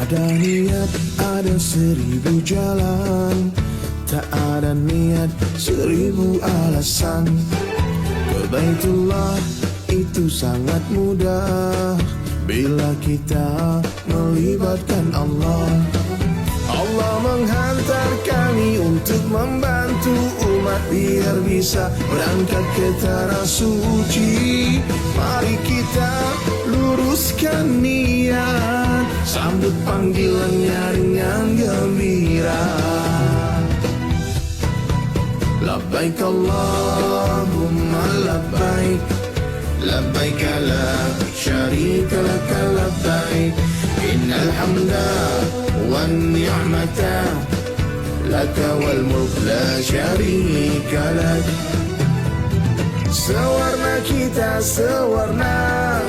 ada niat, ada 1000 jalan. Tak ada niat, 1000 alasan. Ke Baitullah itu sangat mudah bila kita melibatkan Allah. Allah menghantar kami untuk membantu umat biar bisa berangkat ke tanah suci. Mari kita luruskan niat, sambut panggilannya dengan gembira. Labbaik Allahumma labbaik, labbaik la syarika laka labbaik, innal hamda wan ni'mata laka wal mulk la syarika lak. Sewarna kita sewarna,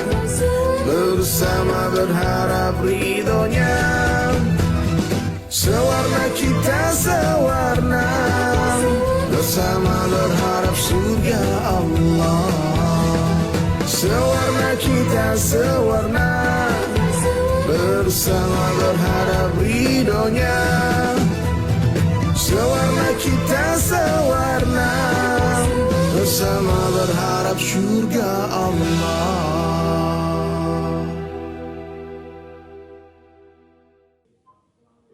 bersama berharap ridhonya. Sewarna kita sewarna, bersama berharap surga Allah. Sewarna kita sewarna, bersama berharap ridhonya. Sewarna kita sewarna, bersama berharap surga Allah.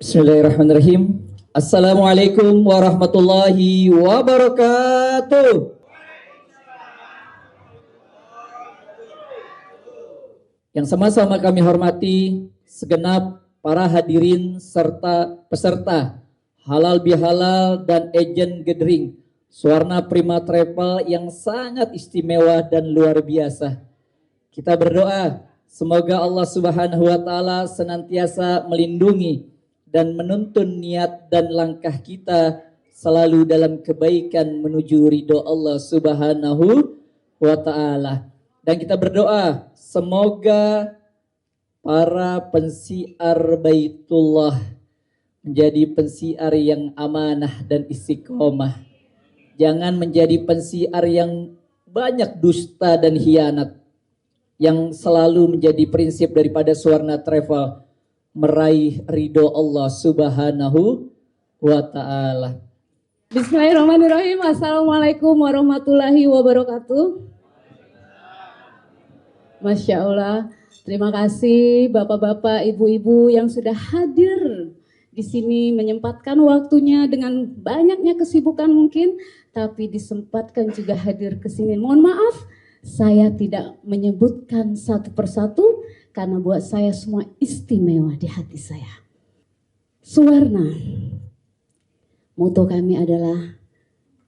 Bismillahirrahmanirrahim. Assalamualaikum warahmatullahi wabarakatuh. Yang sama-sama kami hormati segenap para hadirin serta peserta halal bihalal dan agent gathering Suwarna Prima Travel yang sangat istimewa dan luar biasa. Kita berdoa semoga Allah Subhanahu wa taala senantiasa melindungi dan menuntun niat dan langkah kita selalu dalam kebaikan menuju ridho Allah Subhanahu wa ta'ala. Dan kita berdoa semoga para pensiar Baitullah menjadi pensiar yang amanah dan istiqomah. Jangan menjadi pensiar yang banyak dusta dan khianat. Yang selalu menjadi prinsip daripada Suwarna Travel, meraih ridho Allah Subhanahu wa ta'ala. Bismillahirrahmanirrahim. Assalamualaikum warahmatullahi wabarakatuh. Masya Allah. Terima kasih bapak-bapak, ibu-ibu yang sudah hadir di sini, menyempatkan waktunya dengan banyaknya kesibukan mungkin, tapi disempatkan juga hadir ke sini. Mohon maaf, saya tidak menyebutkan satu persatu, karena buat saya semua istimewa di hati saya. Suwarna, moto kami adalah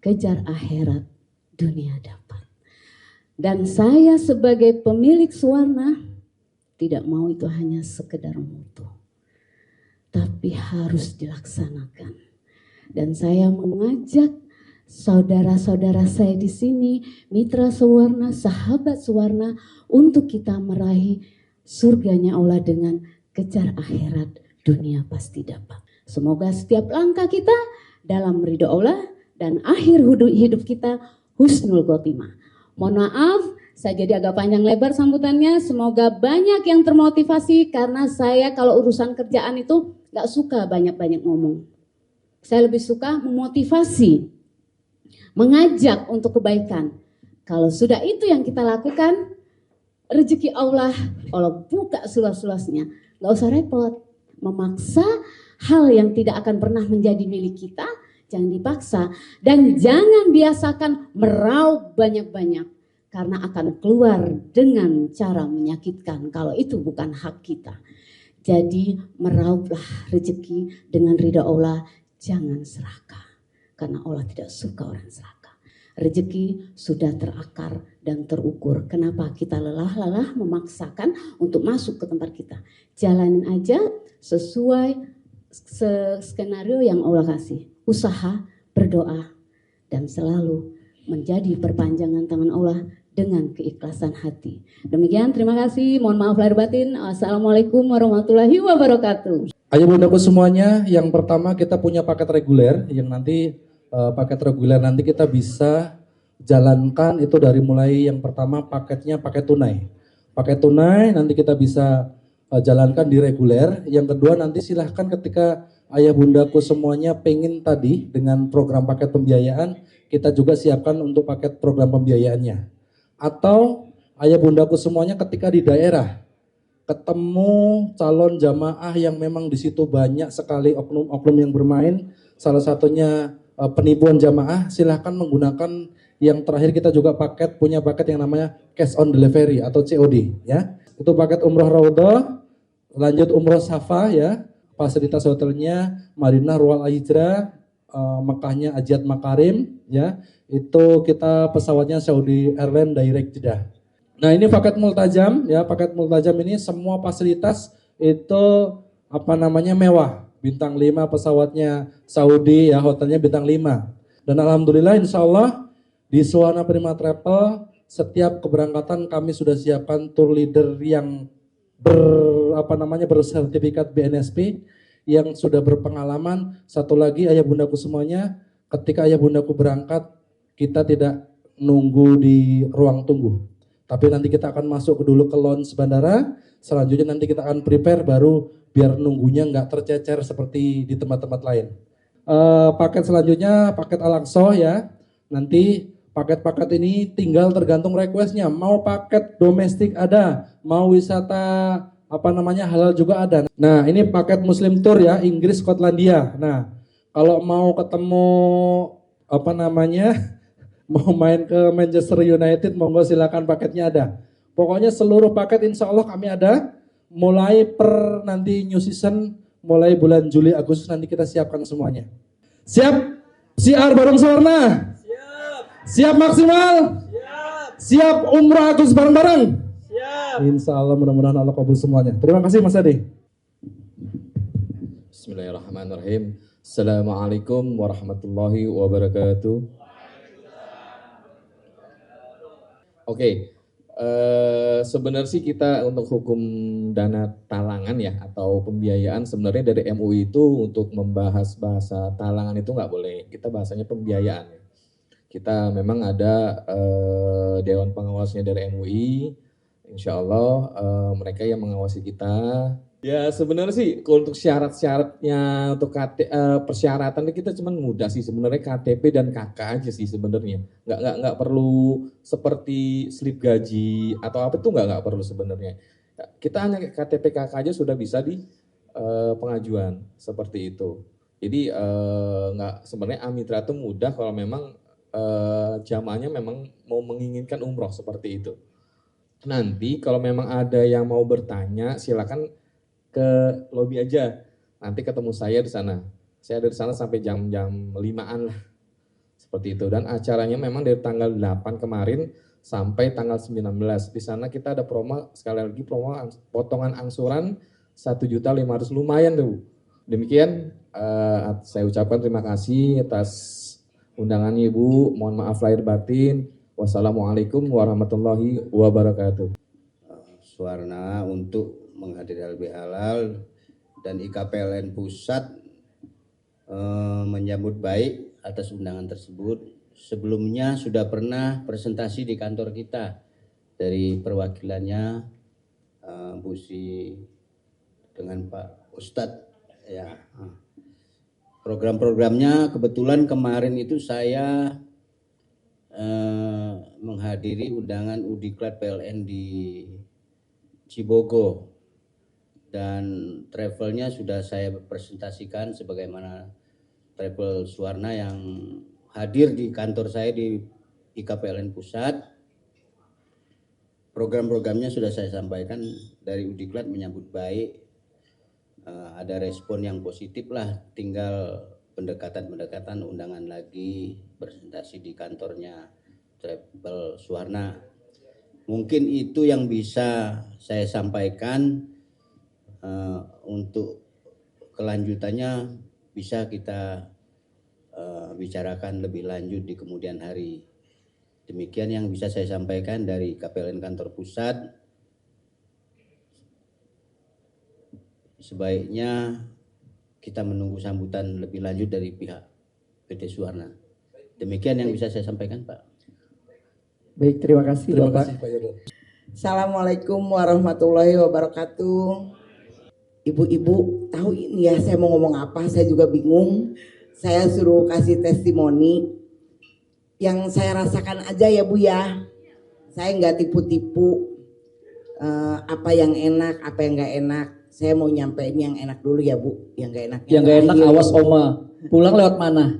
kejar akhirat, dunia dapat. Dan saya sebagai pemilik Suwarna tidak mau itu hanya sekedar moto, tapi harus dilaksanakan. Dan saya mengajak saudara-saudara saya di sini, mitra Suwarna, sahabat Suwarna, untuk kita meraih surganya Allah dengan kejar akhirat, dunia pasti dapat. Semoga setiap langkah kita dalam ridho Allah dan akhir hidup kita husnul khotimah. Mohon maaf, saya jadi agak panjang lebar sambutannya. Semoga banyak yang termotivasi, karena saya kalau urusan kerjaan itu gak suka banyak-banyak ngomong. Saya lebih suka memotivasi, mengajak untuk kebaikan. Kalau sudah itu yang kita lakukan, rezeki Allah buka seluas-luasnya. Gak usah repot memaksa hal yang tidak akan pernah menjadi milik kita. Jangan dipaksa, dan jangan biasakan meraup banyak-banyak, karena akan keluar dengan cara menyakitkan kalau itu bukan hak kita. Jadi merauplah rezeki dengan ridha Allah, jangan serakah, karena Allah tidak suka orang serakah. Rezeki sudah terakar dan terukur. Kenapa kita lelah-lelah memaksakan untuk masuk ke tempat kita? Jalanin aja sesuai skenario yang Allah kasih. Usaha, berdoa, dan selalu menjadi perpanjangan tangan Allah dengan keikhlasan hati. Demikian, terima kasih. Mohon maaf lahir batin. Assalamualaikum warahmatullahi wabarakatuh. Ayo bundaku semuanya, yang pertama kita punya paket reguler, yang nanti paket reguler nanti kita bisa jalankan itu dari mulai yang pertama paketnya paket tunai. Paket tunai nanti kita bisa jalankan di reguler. Yang kedua nanti silahkan ketika ayah bundaku semuanya pengen tadi dengan program paket pembiayaan, kita juga siapkan untuk paket program pembiayaannya. Atau ayah bundaku semuanya ketika di daerah ketemu calon jamaah yang memang di situ banyak sekali oknum-oknum yang bermain, salah satunya penipuan jamaah, silahkan menggunakan yang terakhir kita juga punya paket yang namanya cash on delivery atau COD ya. Itu paket umroh Raudhah, lanjut umroh Safa ya, fasilitas hotelnya Madinah Ruwal Hijrah, Mekahnya Ajiat Makarim ya. Itu kita pesawatnya Saudi Airlines Direct Jeddah. Nah ini paket multajam ya, paket multajam ini semua fasilitas itu mewah. Bintang 5 pesawatnya Saudi ya, hotelnya bintang 5. Dan alhamdulillah insya Allah di Suwana Prima Travel setiap keberangkatan kami sudah siapkan tour leader yang bersertifikat BNSP yang sudah berpengalaman. Satu lagi ayah bundaku semuanya, ketika ayah bundaku berangkat kita tidak nunggu di ruang tunggu. Tapi nanti kita akan masuk dulu ke lounge bandara, selanjutnya nanti kita akan prepare baru biar nunggunya nggak tercecer seperti di tempat-tempat lain. Paket selanjutnya paket Al-Aqsa ya, nanti paket-paket ini tinggal tergantung requestnya, mau paket domestik ada, mau wisata halal juga ada. Nah ini paket Muslim Tour ya, Inggris, Skotlandia. Nah kalau mau ketemu mau main ke Manchester United, monggo silakan paketnya ada. Pokoknya seluruh paket insya Allah kami ada. Mulai per nanti new season, mulai bulan Juli Agustus nanti kita siapkan semuanya. Siap? Siar bareng Suwarna? Siap. Siap maksimal? Siap. Siap umrah Agustus bareng-bareng? Siap. Insya Allah mudah-mudahan Allah kabul semuanya. Terima kasih Mas Adi. Bismillahirrahmanirrahim. Assalamualaikum warahmatullahi wabarakatuh. Oke, sebenarnya sih kita untuk hukum dana talangan ya atau pembiayaan sebenarnya dari MUI itu untuk membahas bahasa talangan itu nggak boleh, kita bahasanya pembiayaan. Kita memang ada Dewan Pengawasnya dari MUI, insya Allah mereka yang mengawasi kita. Ya sebenarnya sih kalau untuk syarat-syaratnya untuk persyaratan kita cuman mudah sih sebenarnya, KTP dan KK aja sih sebenarnya. Nggak perlu seperti slip gaji atau apa itu nggak perlu sebenarnya. Kita hanya KTP KK aja sudah bisa di pengajuan seperti itu. Jadi nggak sebenarnya Amitra itu mudah kalau memang jamaahnya memang mau menginginkan umroh seperti itu. Nanti kalau memang ada yang mau bertanya silakan ke lobi aja, nanti ketemu saya di sana. Saya ada di sana sampai jam-jam 5-an lah, seperti itu. Dan acaranya memang dari tanggal 8 kemarin sampai tanggal 19. Di sana kita ada promo, sekali lagi promo potongan angsuran 1.500.000, lumayan tuh. Demikian saya ucapkan terima kasih atas undangannya Ibu. Mohon maaf lahir batin. Wassalamualaikum warahmatullahi wabarakatuh. Suwarna untuk menghadiri halal bihalal dan IKPLN Pusat menyambut baik atas undangan tersebut. Sebelumnya sudah pernah presentasi di kantor kita dari perwakilannya Bu Si dengan Pak Ustadz ya. Program-programnya kebetulan kemarin itu saya menghadiri undangan Udiklat PLN di Cibogo. Dan travelnya sudah saya presentasikan sebagaimana travel Suwarna yang hadir di kantor saya di IKPLN Pusat. Program-programnya sudah saya sampaikan, dari Udiklat menyambut baik, ada respon yang positif lah, tinggal pendekatan-pendekatan undangan lagi, presentasi di kantornya travel Suwarna. Mungkin itu yang bisa saya sampaikan. Untuk kelanjutannya bisa kita bicarakan lebih lanjut di kemudian hari. Demikian yang bisa saya sampaikan dari KPLN Kantor Pusat. Sebaiknya kita menunggu sambutan lebih lanjut dari pihak PT Suwarna. Demikian yang bisa saya sampaikan, Pak. Baik, terima kasih Terima Bapak. kasih Pak Yudho. Assalamualaikum warahmatullahi wabarakatuh. Ibu-ibu tahu ini ya, saya mau ngomong apa, saya juga bingung. Saya suruh kasih testimoni yang saya rasakan aja ya Bu ya. Saya nggak tipu-tipu apa yang enak, apa yang nggak enak. Saya mau nyampein yang enak dulu ya Bu, yang nggak enak. Yang nggak enak awas Oma, pulang lewat mana?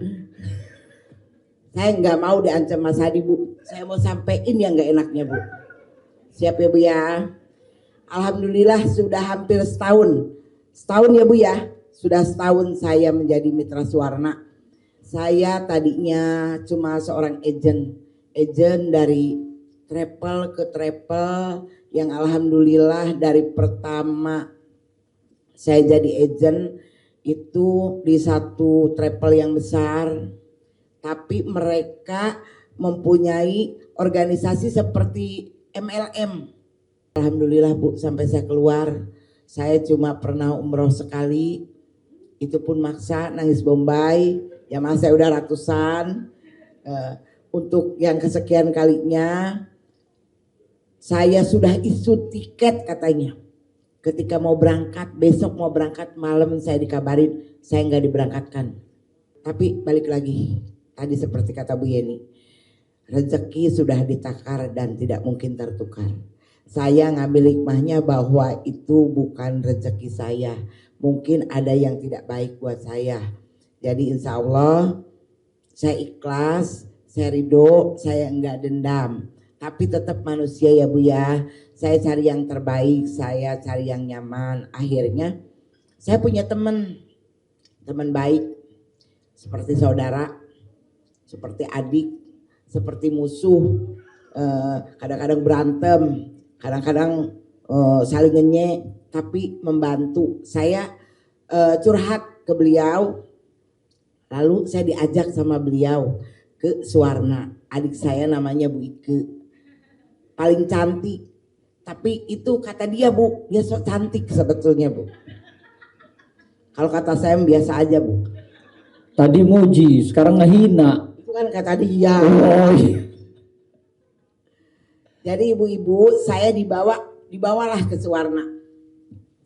Saya nggak mau diancam Mas Hadi Bu, saya mau sampein yang nggak enaknya Bu. Siap ya Bu ya. Alhamdulillah sudah hampir setahun ya Bu ya. Sudah setahun saya menjadi Mitra Suwarna. Saya tadinya cuma seorang agent dari travel ke travel, yang alhamdulillah dari pertama saya jadi agent itu di satu travel yang besar, tapi mereka mempunyai organisasi seperti MLM. Alhamdulillah Bu, sampai saya keluar, saya cuma pernah umroh sekali, itu pun maksa, nangis Bombay, jamaah saya udah ratusan. Untuk yang kesekian kalinya, saya sudah isu tiket katanya. Ketika mau berangkat, besok mau berangkat, malam saya dikabarin saya nggak diberangkatkan. Tapi balik lagi, tadi seperti kata Bu Yeni, rezeki sudah ditakar dan tidak mungkin tertukar. Saya ngambil hikmahnya bahwa itu bukan rezeki saya. Mungkin ada yang tidak baik buat saya. Jadi insya Allah saya ikhlas, saya ridho, saya enggak dendam. Tapi tetap manusia ya Bu ya. Saya cari yang terbaik, saya cari yang nyaman. Akhirnya saya punya teman baik. Seperti saudara, seperti adik, seperti musuh. Kadang-kadang berantem, kadang-kadang saling ngenyek, tapi membantu. Saya curhat ke beliau, lalu saya diajak sama beliau ke Suwarna. Adik saya namanya Bu Ike, paling cantik, tapi itu kata dia Bu, dia sok cantik sebetulnya Bu. Kalau kata saya biasa aja Bu. Tadi muji, sekarang ngehina. Itu kan kata dia. Oh, iya. Jadi ibu-ibu, saya dibawalah ke Suwarna.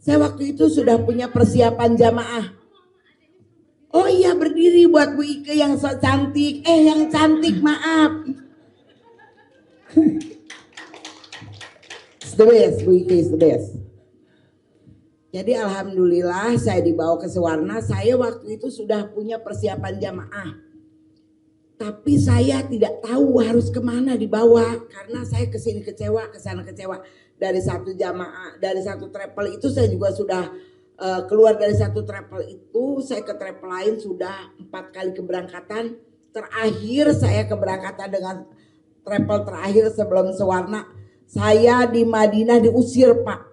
Saya waktu itu sudah punya persiapan jamaah. Oh iya, berdiri buat Bu Ike yang sok cantik. Yang cantik maaf. It's the best, Bu Ike is the best. Jadi alhamdulillah saya dibawa ke Suwarna. Saya waktu itu sudah punya persiapan jamaah. Tapi saya tidak tahu harus kemana dibawa. Karena saya kesini kecewa, kesana kecewa. Dari satu jamaah, dari satu travel itu saya juga sudah keluar dari satu travel itu. Saya ke travel lain sudah 4 kali keberangkatan. Terakhir saya keberangkatan dengan travel terakhir sebelum Suwarna. Saya di Madinah diusir Pak.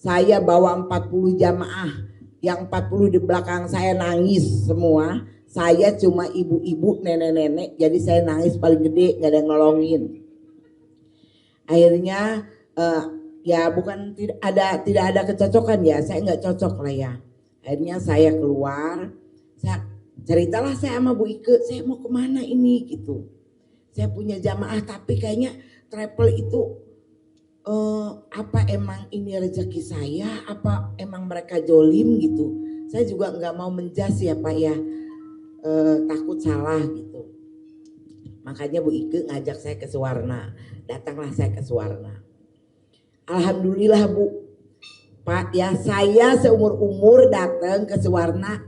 Saya bawa 40 jamaah, yang 40 di belakang saya nangis semua. Saya cuma ibu-ibu, nenek-nenek, jadi saya nangis paling gede, gak ada yang nolongin. Akhirnya ya bukan tidak ada kecocokan ya, saya nggak cocok lah ya. Akhirnya saya keluar, saya ceritalah saya sama Bu Ike, saya mau kemana ini gitu. Saya punya jamaah tapi kayaknya travel itu apa emang ini rezeki saya, apa emang mereka jolim gitu. Saya juga nggak mau menjas ya Pak ya, takut salah gitu. Makanya Bu Ike ngajak saya ke Suwarna, datanglah saya ke Suwarna. Alhamdulillah Bu, Pak ya, saya seumur-umur datang ke Suwarna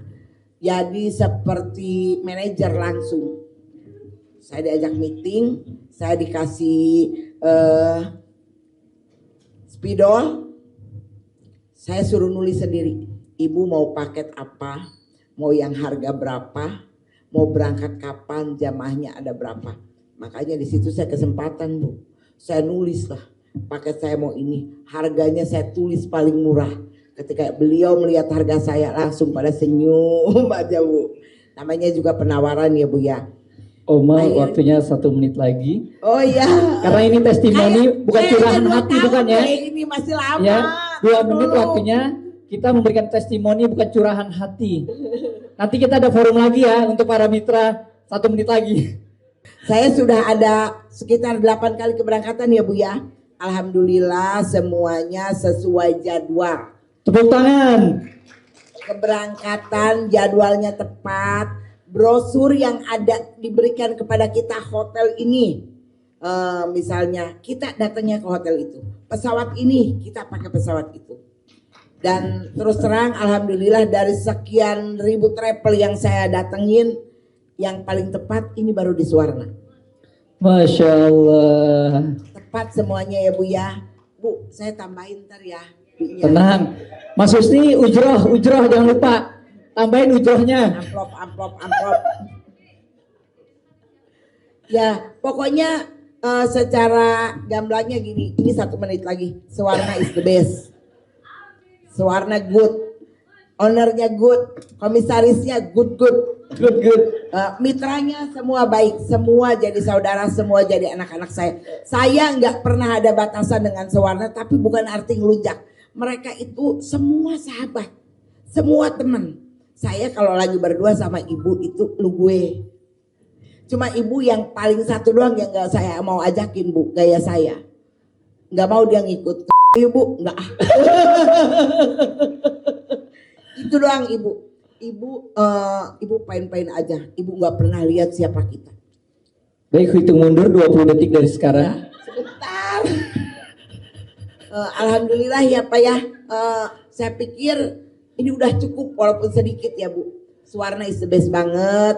jadi seperti manajer langsung. Saya diajak meeting, saya dikasih spidol, saya suruh nulis sendiri. Ibu mau paket apa, mau yang harga berapa, mau berangkat kapan, jamaahnya ada berapa. Makanya di situ saya kesempatan Bu, saya nulis lah paket saya mau ini, harganya saya tulis paling murah. Ketika beliau melihat harga saya langsung pada senyum aja Bu. Namanya juga penawaran ya Bu ya. Oma, waktunya 1 menit lagi. Oh iya. Karena ini testimoni bukan curahan hati bukan ya? Ini masih lama. Ya, 2 menit waktunya kita memberikan testimoni bukan curahan hati. Nanti kita ada forum lagi ya untuk para mitra 1 menit lagi. Saya sudah ada sekitar 8 kali keberangkatan ya Bu ya. Alhamdulillah semuanya sesuai jadwal. Tepuk tangan. Keberangkatan jadwalnya tepat, brosur yang ada diberikan kepada kita hotel ini. Misalnya kita datangnya ke hotel itu, pesawat ini kita pakai pesawat itu. Dan terus terang alhamdulillah dari sekian ribu travel yang saya datengin, yang paling tepat ini baru di Suwarna. Masya Allah. Tepat semuanya ya Bu ya. Bu, saya tambahin ntar ya. Tenang. Mas Husni, ujroh jangan lupa. Tambahin ujrohnya. Amplop. Ya, pokoknya secara gamblangnya gini. Ini 1 menit lagi. Suwarna is the best. Suwarna good. Ownernya good. Komisarisnya good. Mitranya semua baik. Semua jadi saudara. Semua jadi anak-anak saya. Saya nggak pernah ada batasan dengan Suwarna. Tapi bukan arti ngelunjak. Mereka itu semua sahabat, semua teman. Saya kalau lagi berdua sama ibu itu lu gue. Cuma ibu yang paling satu doang yang gak saya mau ajakin Bu, gaya saya. Gak mau dia ngikut. Ibu, enggak. Itu doang ibu. Ibu pain-pain aja. Ibu gak pernah lihat siapa kita. Baik, hitung mundur 20 detik dari sekarang. Sebentar. Alhamdulillah ya Pak ya, saya pikir ini udah cukup walaupun sedikit ya Bu. Suwarna is the best banget,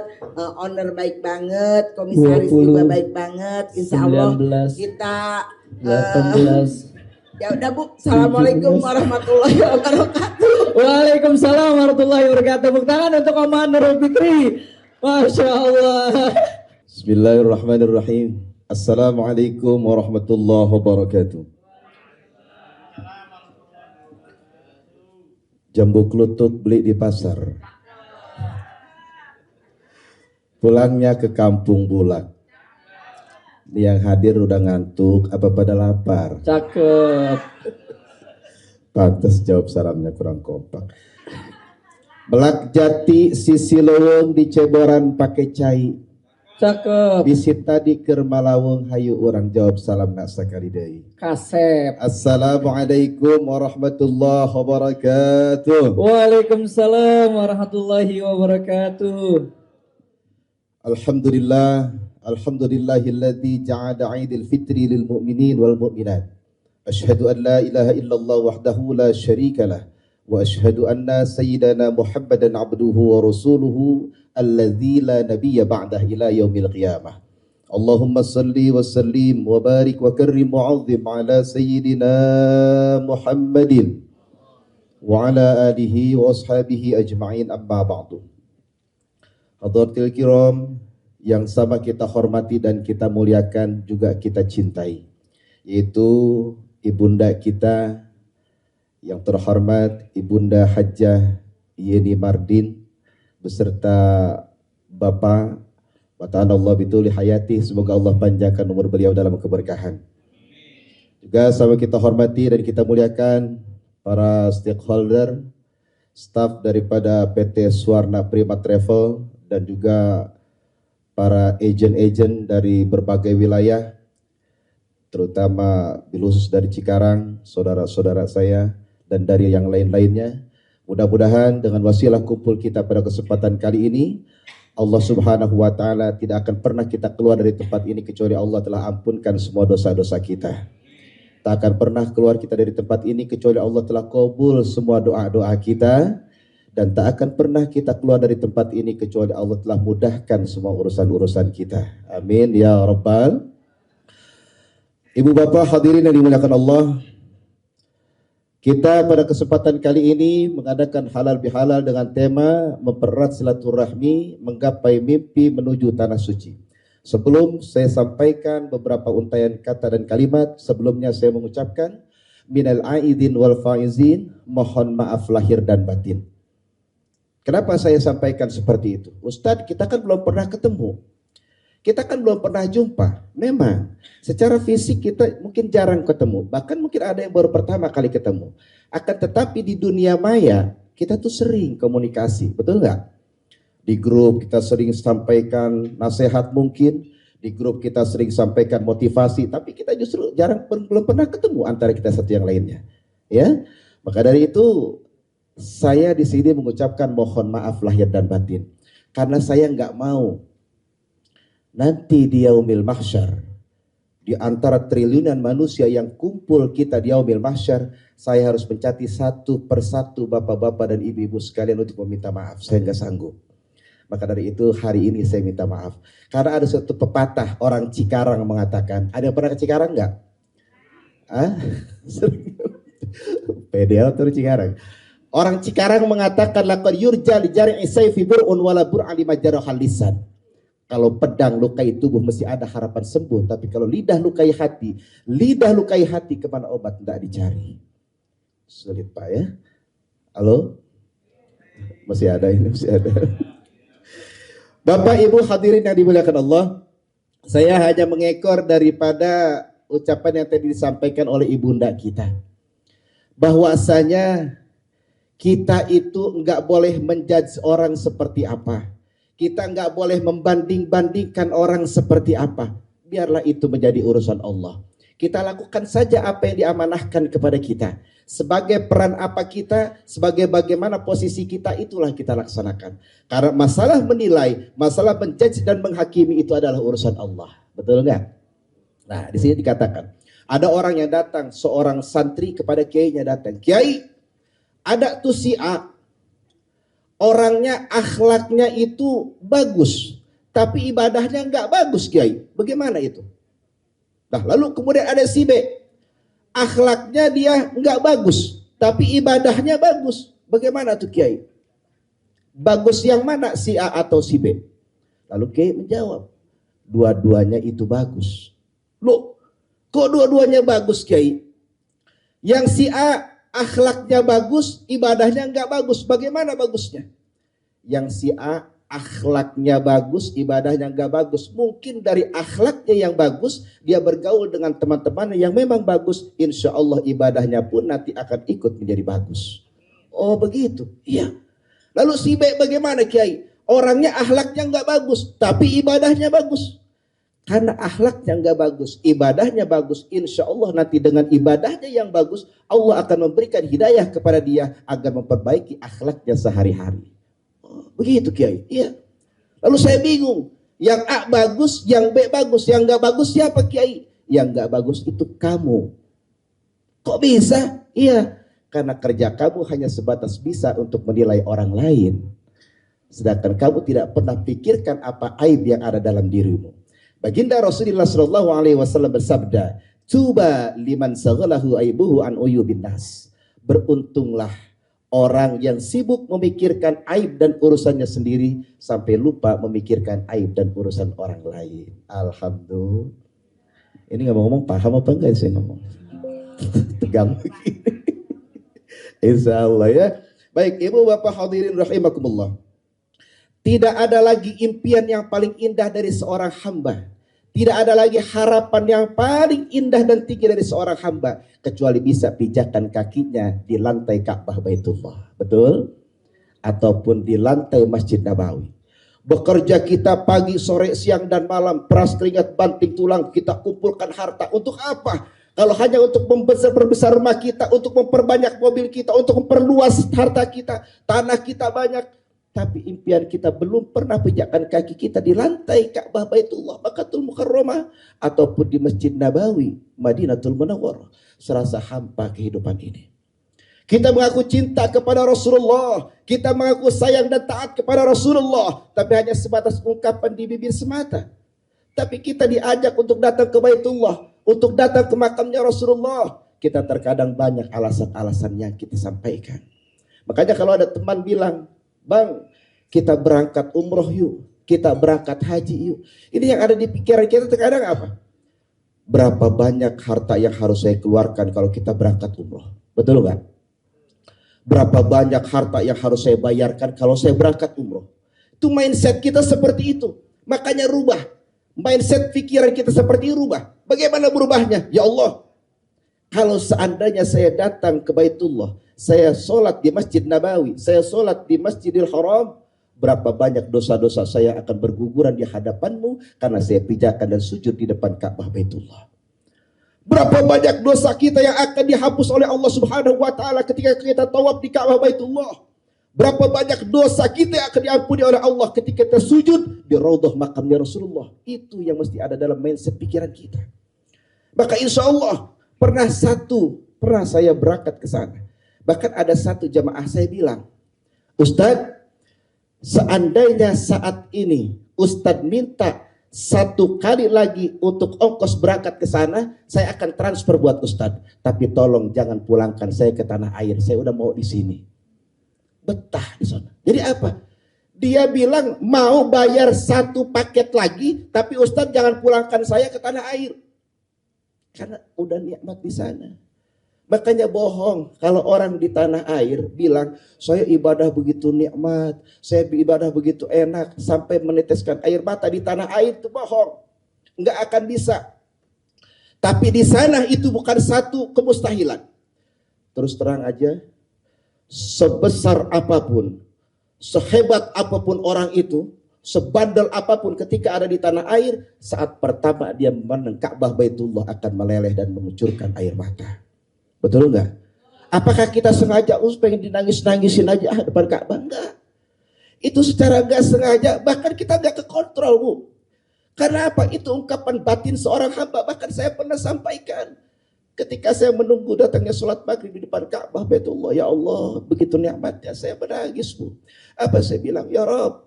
owner baik banget, komisaris 20, juga baik banget, insya Allah 19, kita 18. Ya udah Bu, assalamualaikum warahmatullahi wabarakatuh. Waalaikumsalam warahmatullahi wabarakatuh. Tepuk tangan untuk Oman Nurul Fitri. Masya Allah. Bismillahirrahmanirrahim. Assalamualaikum warahmatullahi wabarakatuh. Jambu klutuk beli di pasar. Pulangnya ke kampung Bulak. Yang hadir udah ngantuk apa pada lapar? Cakep. Pantes jawab salamnya kurang kompak. Belak Jati sisi lowong di Ceboran pakai cai. Cakep. Bisit tadi keur malawung hayu orang jawab salam nak sakali deui. Kasep. Assalamualaikum warahmatullahi wabarakatuh. Waalaikumsalam warahmatullahi wabarakatuh. Alhamdulillahilladzi ja'ala 'Idul Fitri lil mu'minin wal mu'minat. Asyhadu an la ilaha illallah wahdahu la syarikalah wa asyhadu anna sayyidana Muhammadan 'abduhu wa rasuluhu alladzi la nabiyya ba'dah ila yaumil qiyamah. Allahumma salli wa sallim wa barik wa karrim wa 'azzim ala sayyidina Muhammadin wa ala alihi wa ashabihi ajma'in amma ba'du. Hadratil kiram yang sama kita hormati dan kita muliakan juga kita cintai, yaitu ibunda kita yang terhormat Ibunda Hajjah Yeni Mardin beserta Bapak Allah bituli hayati, semoga Allah panjangkan umur beliau dalam keberkahan. Juga sama kita hormati dan kita muliakan para stakeholder, staf daripada PT Suwarna Prima Travel dan juga para agen-agen dari berbagai wilayah, terutama bil khusus dari Cikarang, saudara-saudara saya dan dari yang lain-lainnya. Mudah-mudahan dengan wasilah kumpul kita pada kesempatan kali ini, Allah Subhanahu wa Ta'ala tidak akan pernah kita keluar dari tempat ini kecuali Allah telah ampunkan semua dosa-dosa kita. Tak akan pernah keluar kita dari tempat ini kecuali Allah telah kabul semua doa-doa kita, dan tak akan pernah kita keluar dari tempat ini kecuali Allah telah mudahkan semua urusan-urusan kita. Amin ya Rabbal. Ibu bapak hadirin yang dimuliakan Allah, kita pada kesempatan kali ini mengadakan halal bihalal dengan tema mempererat silaturahmi menggapai mimpi menuju tanah suci. Sebelum saya sampaikan beberapa untaian kata dan kalimat, sebelumnya saya mengucapkan minal aidin wal faizin, mohon maaf lahir dan batin. Kenapa saya sampaikan seperti itu? Ustadz, kita kan belum pernah ketemu. Kita kan belum pernah jumpa. Memang, secara fisik kita mungkin jarang ketemu. Bahkan mungkin ada yang baru pertama kali ketemu. Akan tetapi di dunia maya, kita tuh sering komunikasi. Betul nggak? Di grup kita sering sampaikan nasihat mungkin. Di grup kita sering sampaikan motivasi. Tapi kita justru belum pernah ketemu antara kita satu yang lainnya. Ya, Maka dari itu saya di sini mengucapkan mohon maaf lahir dan batin, karena saya nggak mau nanti di yaumil mahsyar, di antara triliunan manusia yang kumpul kita di yaumil mahsyar, saya harus mencati satu persatu bapak-bapak dan ibu-ibu sekalian untuk meminta maaf. Saya nggak sanggup. Maka dari itu hari ini saya minta maaf. Karena ada suatu pepatah orang Cikarang mengatakan, ada yang pernah ke Cikarang nggak? PDL atau Cikarang? Orang Cikarang mengatakan laqad yurja li jari'i sayfi bur'un wala bur'a lima jarahal lisan. Kalau pedang lukai tubuh mesti ada harapan sembuh, tapi kalau lidah lukai hati kemana obat tidak dicari. Sulit Pak ya. Halo? Masih ada ini, masih ada. Bapak Ibu hadirin yang dimuliakan Allah, saya hanya mengekor daripada ucapan yang tadi disampaikan oleh ibunda kita. Bahwasanya kita itu enggak boleh menjudge orang seperti apa. Kita enggak boleh membanding-bandingkan orang seperti apa. Biarlah itu menjadi urusan Allah. Kita lakukan saja apa yang diamanahkan kepada kita. Sebagai peran apa kita, sebagai bagaimana posisi kita, itulah kita laksanakan. Karena masalah menilai, masalah menjudge dan menghakimi itu adalah urusan Allah. Betul enggak? Nah, di sini dikatakan, ada orang yang datang, seorang santri kepada kiainya datang. Kiai, ada tuh si A, orangnya akhlaknya itu bagus, tapi ibadahnya enggak bagus Kiai. Bagaimana itu? Nah, lalu kemudian ada si B, akhlaknya dia enggak bagus, tapi ibadahnya bagus. Bagaimana tuh Kiai? Bagus yang mana, si A atau si B? Lalu Kiai menjawab, dua-duanya itu bagus. Loh, kok dua-duanya bagus Kiai? Yang si A akhlaknya bagus, ibadahnya enggak bagus. Bagaimana bagusnya? Yang si A akhlaknya bagus, ibadahnya enggak bagus. Mungkin dari akhlaknya yang bagus, dia bergaul dengan teman-teman yang memang bagus. Insya Allah ibadahnya pun nanti akan ikut menjadi bagus. Oh begitu? Iya. Lalu si B bagaimana Kiai? Orangnya akhlaknya enggak bagus, tapi ibadahnya bagus. Karena akhlaknya enggak bagus, ibadahnya bagus, insya Allah nanti dengan ibadahnya yang bagus, Allah akan memberikan hidayah kepada dia agar memperbaiki akhlaknya sehari-hari. Oh, begitu Kiai? Iya. Lalu saya bingung, yang A bagus, yang B bagus, yang enggak bagus siapa Kiai? Yang enggak bagus itu kamu. Kok bisa? Iya, karena kerja kamu hanya sebatas bisa untuk menilai orang lain. Sedangkan kamu tidak pernah pikirkan apa aib yang ada dalam dirimu. Baginda Rasulullah Shallallahu Alaihi Wasallam bersabda, "Tuba liman saghalahu aibuhu an uyubin nas." Beruntunglah orang yang sibuk memikirkan aib dan urusannya sendiri sampai lupa memikirkan aib dan urusan orang lain. Alhamdulillah. Ini ngomong-ngomong paham apa enggak saya ngomong? Tegang begini. Insya Allah ya. Baik, Ibu Bapak hadirin rahimakumullah. Tidak ada lagi impian yang paling indah dari seorang hamba. Tidak ada lagi harapan yang paling indah dan tinggi dari seorang hamba. Kecuali bisa pijakan kakinya di lantai Ka'bah Baitullah. Betul? Ataupun di lantai Masjid Nabawi. Bekerja kita pagi, sore, siang, dan malam. Peras keringat, banting tulang. Kita kumpulkan harta. Untuk apa? Kalau hanya untuk membesar rumah kita. Untuk memperbanyak mobil kita. Untuk memperluas harta kita. Tanah kita banyak. Tapi impian kita belum pernah pijakan kaki kita di lantai Ka'bah Baitullah, Makkahul Mukarramah, ataupun di Masjid Nabawi, Madinatul Munawwarah. Serasa hampa kehidupan ini. Kita mengaku cinta kepada Rasulullah, kita mengaku sayang dan taat kepada Rasulullah, tapi hanya sebatas ungkapan di bibir semata. Tapi kita diajak untuk datang ke Baitullah, untuk datang ke makamnya Rasulullah. Kita terkadang banyak alasan-alasan yang kita sampaikan. Makanya kalau ada teman bilang, Bang, kita berangkat umroh yuk, kita berangkat haji yuk. Ini yang ada di pikiran kita terkadang apa? Berapa banyak harta yang harus saya keluarkan kalau kita berangkat umroh? Betul nggak? Berapa banyak harta yang harus saya bayarkan kalau saya berangkat umroh? Itu mindset kita seperti itu. Makanya rubah. Mindset pikiran kita seperti rubah. Bagaimana berubahnya? Ya Allah, kalau seandainya saya datang ke Baitullah, saya sholat di Masjid Nabawi, saya sholat di Masjidil Haram, berapa banyak dosa-dosa saya akan berguguran di hadapanmu karena saya pijakan dan sujud di depan Ka'bah Baitullah. Berapa banyak dosa kita yang akan dihapus oleh Allah Subhanahu wa taala ketika kita tawaf di Ka'bah Baitullah. Berapa banyak dosa kita yang akan diampuni oleh Allah ketika kita sujud di raudhah makamnya Rasulullah. Itu yang mesti ada dalam mindset pikiran kita. Maka insya Allah pernah saya berangkat ke sana. Bahkan ada satu jamaah saya bilang, Ustadz, seandainya saat ini Ustadz minta satu kali lagi untuk ongkos berangkat ke sana, saya akan transfer buat Ustadz. Tapi tolong jangan pulangkan saya ke tanah air. Saya udah mau di sini. Betah di sana. Jadi apa? Dia bilang mau bayar satu paket lagi, tapi Ustadz jangan pulangkan saya ke tanah air. Karena udah nikmat di sana. Makanya bohong kalau orang di tanah air bilang saya ibadah begitu nikmat, saya ibadah begitu enak sampai meneteskan air mata di tanah air, itu bohong. Enggak akan bisa. Tapi di sana itu bukan satu kemustahilan. Terus terang aja, sebesar apapun, sehebat apapun orang itu, sebandel apapun ketika ada di tanah air, saat pertama dia memandang Ka'bah Baitullah akan meleleh dan mengucurkan air mata. Betul enggak? Apakah kita sengaja pengen dinangis-nangisin aja depan Ka'bah? Enggak. Itu secara enggak sengaja, bahkan kita enggak kekontrol, Bu. Karena apa? Itu ungkapan batin seorang hamba. Bahkan saya pernah sampaikan ketika saya menunggu datangnya sholat maghrib di depan Ka'bah Baitullah, ya Allah, begitu nikmatnya, saya menangis, Bu. Apa saya bilang? Ya Rabb,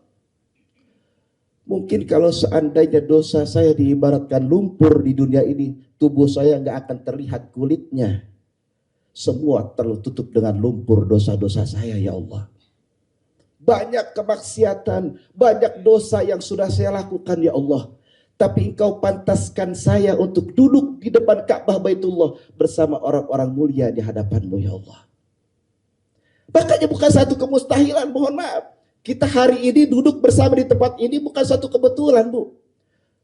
mungkin kalau seandainya dosa saya diibaratkan lumpur di dunia ini, tubuh saya enggak akan terlihat kulitnya. Semua tertutup dengan lumpur dosa-dosa saya, ya Allah. Banyak kemaksiatan, banyak dosa yang sudah saya lakukan, ya Allah. Tapi Engkau pantaskan saya untuk duduk di depan Ka'bah Baitullah bersama orang-orang mulia di hadapan-Mu, ya Allah. Makanya bukan satu kemustahilan, mohon maaf. Kita hari ini duduk bersama di tempat ini bukan satu kebetulan, Bu.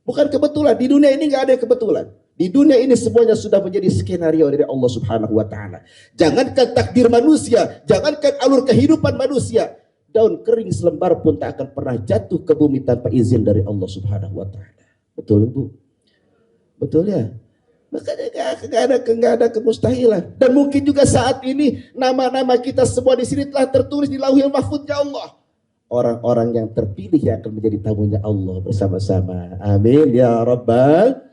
Bukan kebetulan, di dunia ini gak ada yang kebetulan. Di dunia ini semuanya sudah menjadi skenario dari Allah Subhanahu wa taala. Jangankan takdir manusia, jangankan alur kehidupan manusia, daun kering selembar pun tak akan pernah jatuh ke bumi tanpa izin dari Allah Subhanahu wa taala. Betul, Bu? Betul ya? Makanya enggak ada kemustahilan. Dan mungkin juga saat ini nama-nama kita semua di sini telah tertulis di Lauhil Mahfuznya Allah. Orang-orang yang terpilih yang akan menjadi tamunya Allah bersama-sama. Amin ya Rabbal.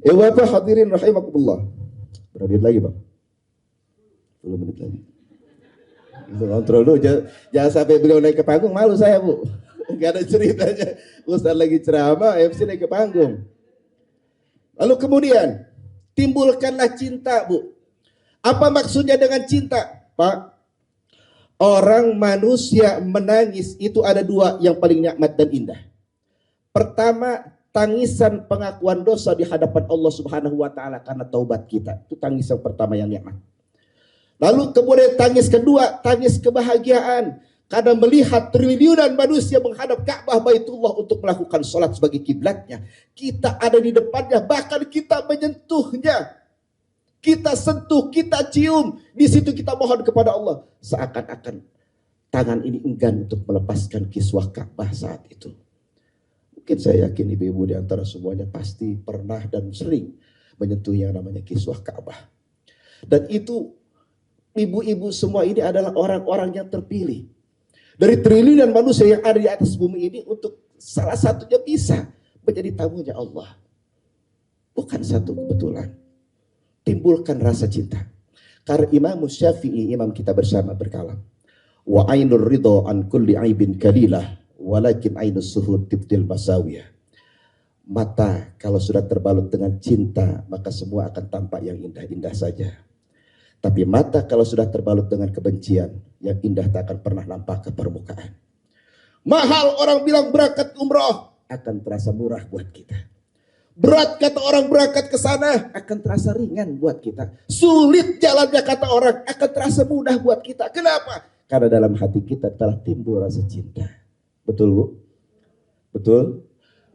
Bapak hadirin rahimakumullah. Berapa menit lagi, Bang? 10 menit lagi. Kontrol dulu, jangan sampai beliau naik ke panggung, malu saya, Bu. Gak ada ceritanya. Ustaz lagi ceramah, MC naik ke panggung. Lalu kemudian, timbulkanlah cinta, Bu. Apa maksudnya dengan cinta, Pak? Orang manusia menangis itu ada dua yang paling nikmat dan indah. Pertama, tangisan pengakuan dosa di hadapan Allah Subhanahu wa taala karena taubat kita. Itu tangis yang pertama yang nikmat. Lalu kemudian tangis kedua, tangis kebahagiaan karena melihat triliunan manusia menghadap Ka'bah Baitullah untuk melakukan sholat sebagai kiblatnya. Kita ada di depannya, bahkan kita menyentuhnya. Kita sentuh, kita cium, di situ kita mohon kepada Allah. Seakan-akan tangan ini enggan untuk melepaskan kiswah Ka'bah saat itu. Mungkin saya yakin ibu-ibu di antara semuanya pasti pernah dan sering menyentuh yang namanya kiswah Ka'bah. Dan itu ibu-ibu semua ini adalah orang-orang yang terpilih. Dari triliunan manusia yang ada di atas bumi ini untuk salah satunya bisa menjadi tamunya Allah. Bukan satu kebetulan. Timbulkan rasa cinta. Karena Imam Syafi'i, imam kita bersama berkalam. Wa ainur ridho an kulli aibin kalilah. Walakin ainus suhud tibdil masawiyah. Mata kalau sudah terbalut dengan cinta, maka semua akan tampak yang indah-indah saja. Tapi mata kalau sudah terbalut dengan kebencian, yang indah tak akan pernah nampak ke permukaan. Mahal orang bilang berangkat umroh, akan terasa murah buat kita. Berat kata orang berangkat ke sana, akan terasa ringan buat kita. Sulit jalannya kata orang, akan terasa mudah buat kita. Kenapa? Karena dalam hati kita telah timbul rasa cinta. Betul, Bu? Betul?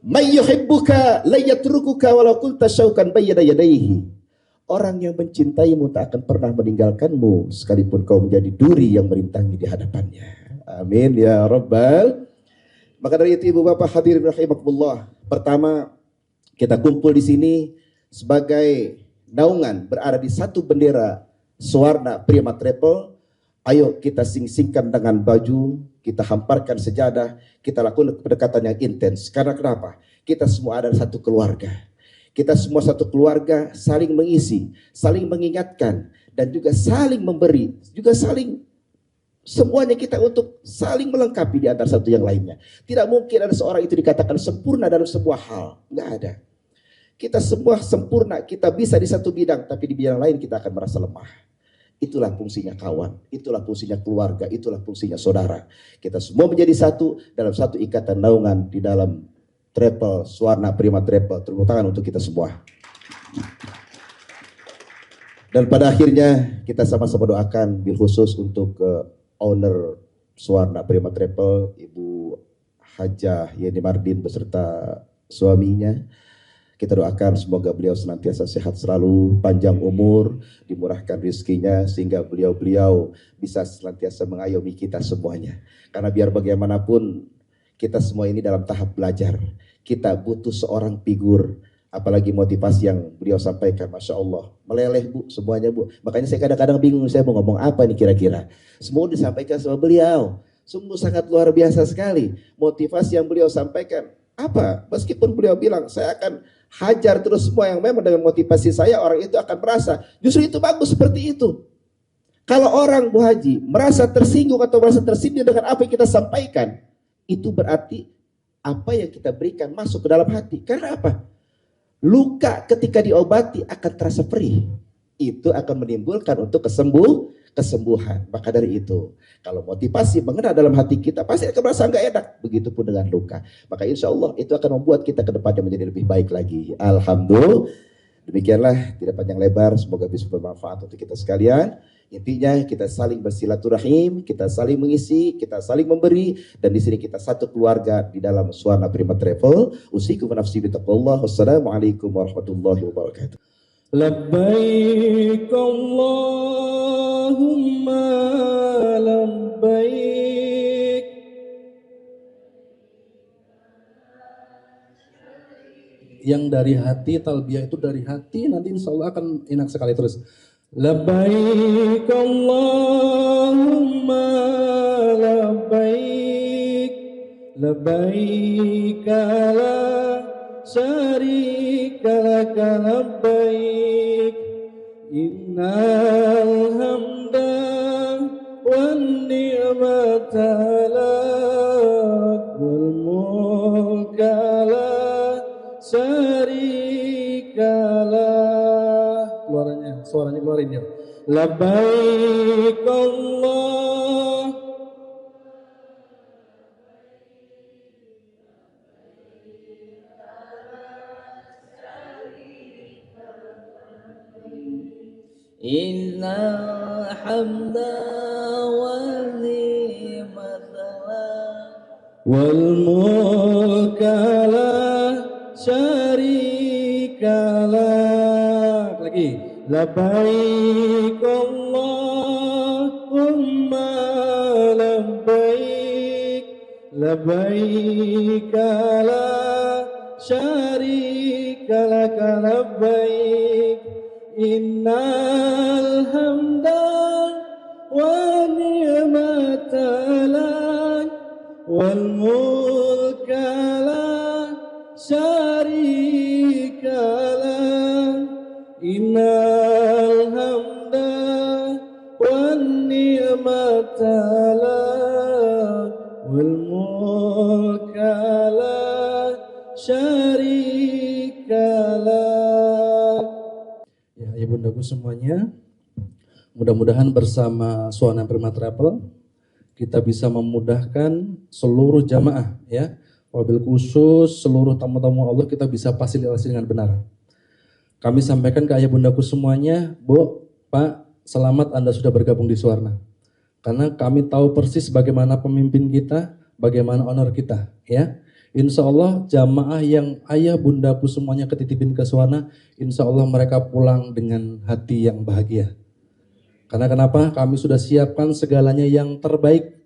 May yuhibbuka la yatrukuka walau qulta syaukan bayyana yadayhi. Orang yang mencintaimu tak akan pernah meninggalkanmu sekalipun kau menjadi duri yang merintangi di hadapannya. Amin ya Rabbal. Maka dari itu Ibu Bapak hadirin rahimakumullah. Pertama, kita kumpul di sini sebagai naungan berada di satu bendera Suwarna Prima Travel, ayo kita sing-singkan dengan baju, kita hamparkan sejadah, kita lakukan pendekatan yang intens. Karena kenapa? Kita semua ada satu keluarga. Kita semua satu keluarga, saling mengisi, saling mengingatkan, dan juga saling memberi, juga saling semuanya kita untuk saling melengkapi di antara satu yang lainnya. Tidak mungkin ada seorang itu dikatakan sempurna dalam sebuah hal. Nggak ada. Kita semua sempurna, kita bisa di satu bidang, tapi di bidang lain kita akan merasa lemah. Itulah fungsinya kawan, itulah fungsinya keluarga, itulah fungsinya saudara. Kita semua menjadi satu dalam satu ikatan naungan di dalam Travel Suwarna Prima Travel. Tepuk tangan untuk kita semua. Dan pada akhirnya kita sama-sama doakan bil khusus untuk owner Suwarna Prima Travel, Ibu Hajah Yeni Mardin beserta suaminya. Kita doakan semoga beliau senantiasa sehat selalu, panjang umur, dimurahkan rezekinya sehingga beliau-beliau bisa senantiasa mengayomi kita semuanya. Karena biar bagaimanapun kita semua ini dalam tahap belajar. Kita butuh seorang figur, apalagi motivasi yang beliau sampaikan, Masya Allah, meleleh Bu, semuanya Bu. Makanya saya kadang-kadang bingung, saya mau ngomong apa nih kira-kira. Semua disampaikan sama beliau, sungguh sangat luar biasa sekali. Motivasi yang beliau sampaikan, apa? Meskipun beliau bilang, saya akan hajar terus semua yang memang dengan motivasi saya, orang itu akan merasa, justru itu bagus seperti itu. Kalau orang Bu Haji merasa tersinggung atau merasa tersindir dengan apa yang kita sampaikan, itu berarti apa yang kita berikan masuk ke dalam hati. Karena apa? Luka ketika diobati akan terasa perih. Itu akan menimbulkan untuk kesembuhan. Maka dari itu, kalau motivasi mengena dalam hati kita, pasti akan merasa nggak enak. Begitupun dengan luka. Maka insya Allah itu akan membuat kita ke depannya menjadi lebih baik lagi. Alhamdulillah. Demikianlah, tidak panjang lebar. Semoga bisa bermanfaat untuk kita sekalian. Intinya kita saling bersilaturahim, kita saling mengisi, kita saling memberi, dan di sini kita satu keluarga di dalam Suwarna Prima Travel. Usikum wa nafsi bitaqwallah. Wassalamualaikum warahmatullahi wabarakatuh. Labbaik Allahumma labbaik. Yang dari hati, talbiyah itu dari hati, nanti insya Allah akan enak sekali terus. Labbaik Allahumma labbaik. Labbaik la syarika laka labbaik. Innal hamda wan ni'mata lak wal mulka la syarika lak. Suaranya keluarin ya. Labbaik Allah. Innal hamda wal ni'mata wal mulka la syarika lak. Lagi. Labbaik Allahumma labbaik. Labbaik la syarika laka labbaik. Innal hamda wa ni'mata lak wal mulka la syarika lak. Innal hamda wan ni'mata lak wal mulka la syarika lak. Ya, ibundaku semuanya, mudah-mudahan bersama Suwarna Prima Travel kita bisa memudahkan seluruh jamaah, ya, wabil khusus seluruh tamu-tamu Allah kita bisa fasilitasi dengan benar. Kami sampaikan ke ayah bundaku semuanya, Bu, Pak, selamat Anda sudah bergabung di Suwarna. Karena kami tahu persis bagaimana pemimpin kita, bagaimana owner kita, ya. Insya Allah jamaah yang ayah bundaku semuanya ketitipin ke Suwarna, insya Allah mereka pulang dengan hati yang bahagia. Karena kenapa? Kami sudah siapkan segalanya yang terbaik,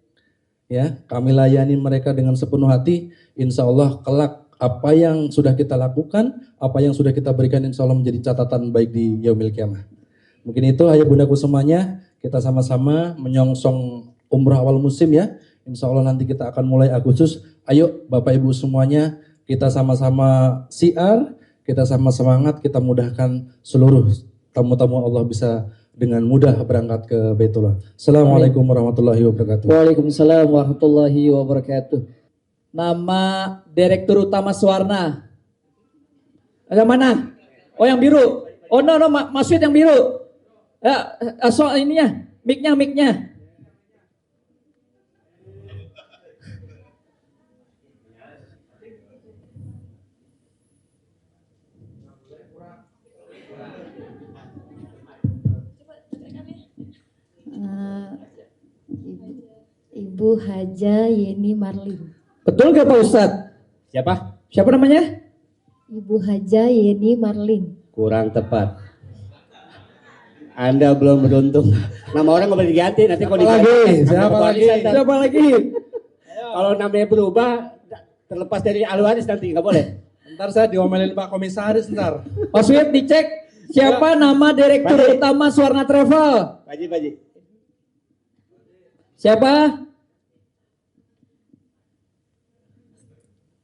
ya. Kami layani mereka dengan sepenuh hati, insya Allah kelak apa yang sudah kita lakukan, apa yang sudah kita berikan insya Allah menjadi catatan baik di Yaumil Qiyamah. Mungkin itu ayah bundaku semuanya, kita sama-sama menyongsong umrah awal musim ya. Insya Allah nanti kita akan mulai Agustus. Ayo Bapak Ibu semuanya, kita sama-sama siar, kita sama semangat, kita mudahkan seluruh tamu-tamu Allah bisa dengan mudah berangkat ke Baitullah. Assalamualaikum warahmatullahi wabarakatuh. Waalaikumsalam warahmatullahi wabarakatuh. Nama Direktur Utama Suwarna. Ada mana? Oh yang biru. Oh no, Mas Wid yang biru. Soal ininya, mic-nya. Ibu Haja Yeni Marlin. Betul gak Pak Ustadz? Siapa namanya? Ibu Haja Yeni Marlin. Kurang tepat. Anda belum beruntung. Nama orang nggak boleh diganti. Nanti kalau diganti. Siapa lagi? Kalau namanya berubah, terlepas dari ahli waris nanti nggak boleh. Ntar saya diomelin Pak Komisaris ntar. Mas Wid dicek siapa nama Direktur Utama Suwarna Travel? Baji. Siapa?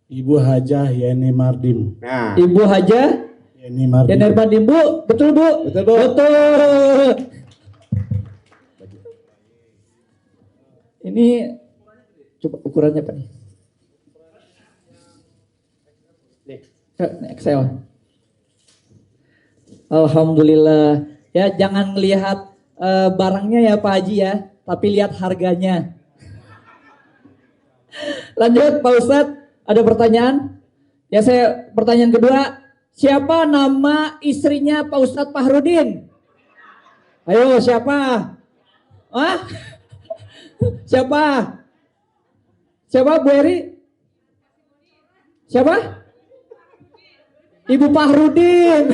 Ibu Hajah Yeni Mardim. Nah, Ibu Haja Yeni Mardim. Yeni Mardim, Bu. Betul Bu? Betul, Bu. Betul. Ini coba ukurannya Pak nih. Ini Excel. Alhamdulillah. Ya jangan melihat barangnya ya Pak Haji ya, tapi lihat harganya. Lanjut Pak Ustadz, ada pertanyaan? Ya saya pertanyaan kedua, siapa nama istrinya Pak Ustadz Fahrudin? Ayo siapa? Ah? Siapa? Siapa Bu Eri? Siapa? Ibu Fahrudin.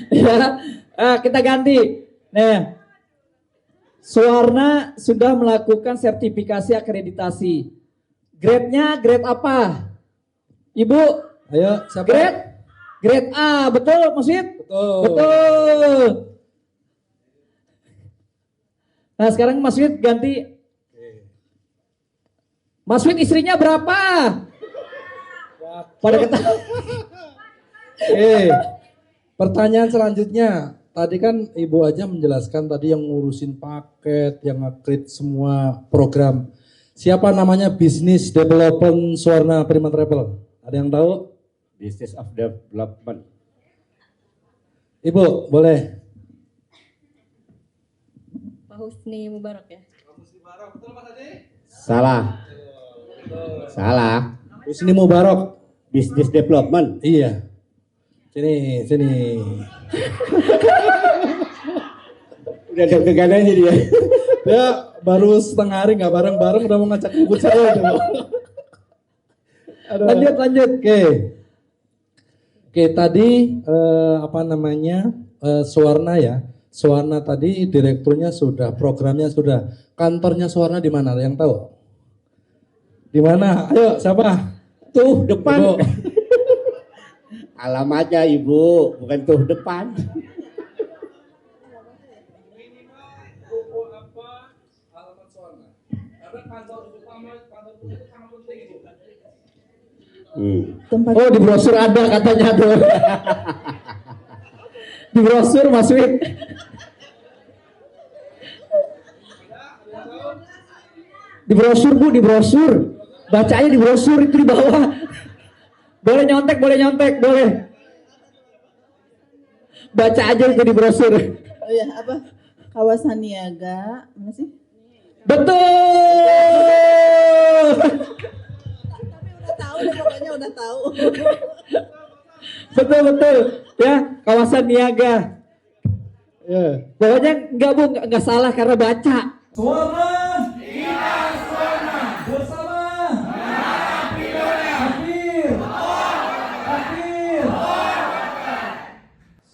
Ya, kita ganti. Nah, Suwarna sudah melakukan sertifikasi akreditasi. Grade-nya grade apa? Ibu? Ayo siapa? Grade A, betul Mas Wid? Betul. Betul. Nah sekarang Mas Wid ganti. Mas Wid istrinya berapa? Pada kata. Pertanyaan selanjutnya. Tadi kan Ibu aja menjelaskan tadi yang ngurusin paket, yang nge-create semua program. Siapa namanya Business Development Suwarna Prima Travel? Ada yang tahu? Business of Development. Ibu, boleh. Pak Husni Mubarak ya. Salah. Husni Mubarak. Business Development. Iya. Sini. Udah ada kegananya dia. Dia baru setengah hari nggak bareng-bareng udah mau ngajak ribut saya. Lanjut. Oke, tadi Suwarna ya. Suwarna tadi direkturnya sudah, programnya sudah. Kantornya Suwarna di mana? Yang tahu? Di mana? Ayo, siapa? Tuh depan. Ibu. Alamatnya Ibu, bukan tuh depan. Oh di brosur ada katanya tuh. Di brosur Mas Wid. Di brosur Bu, di brosur. Bacanya di brosur itu di bawah. Boleh nyontek. Baca aja itu di brosur. Oh ya, apa? Kawasan niaga, mana sih? Betul. Pokoknya udah tahu. Betul. Ya, kawasan niaga. Ya. Pokoknya enggak Bu, enggak salah karena baca. Suwarna. Bersama.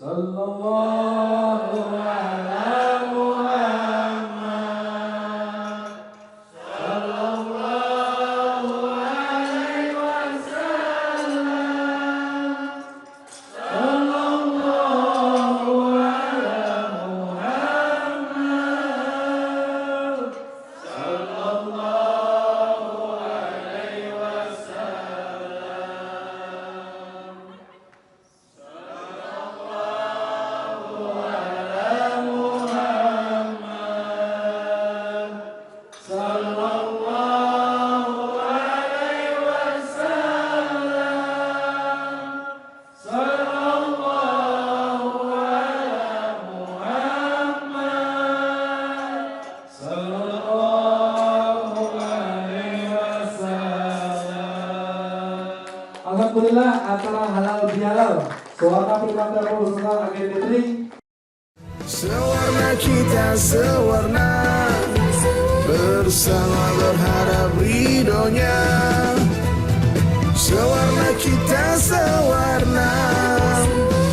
Sallallahu ala Muhammad. Sallallahu alaihi acara halal bihalal Suara Prima Travel beserta agen catering. Sewarna kita sewarna, bersama berharap ridhonya. Sewarna kita sewarna,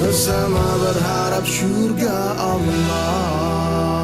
bersama berharap surga Allah.